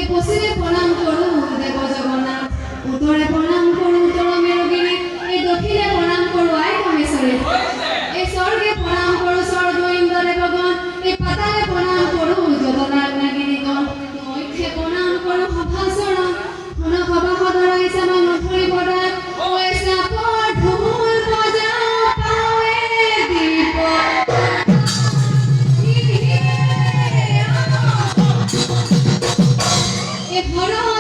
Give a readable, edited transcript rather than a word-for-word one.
পশ্চিমে প্রণাম করু দেব জগন্নাথ, উত্তরে প্রণাম করু উত্তর মেরুগিরি, এই দক্ষিণে প্রণাম করু আয় কামেশ্বরী, এই স্বর্গে প্রণাম করু স্বর্গ ইন্দ্র দেবগণ, এই পাতালে প্রণাম করু যতনাগ নাগিনীগণ, মধ্যে প্রণাম করু হভাসুর, পুনঃ হবা সদর হিসাবে মথুরি পদার, ওই সাপর ঢোল বাজাও পাওয়ে দীপ। এ ভরা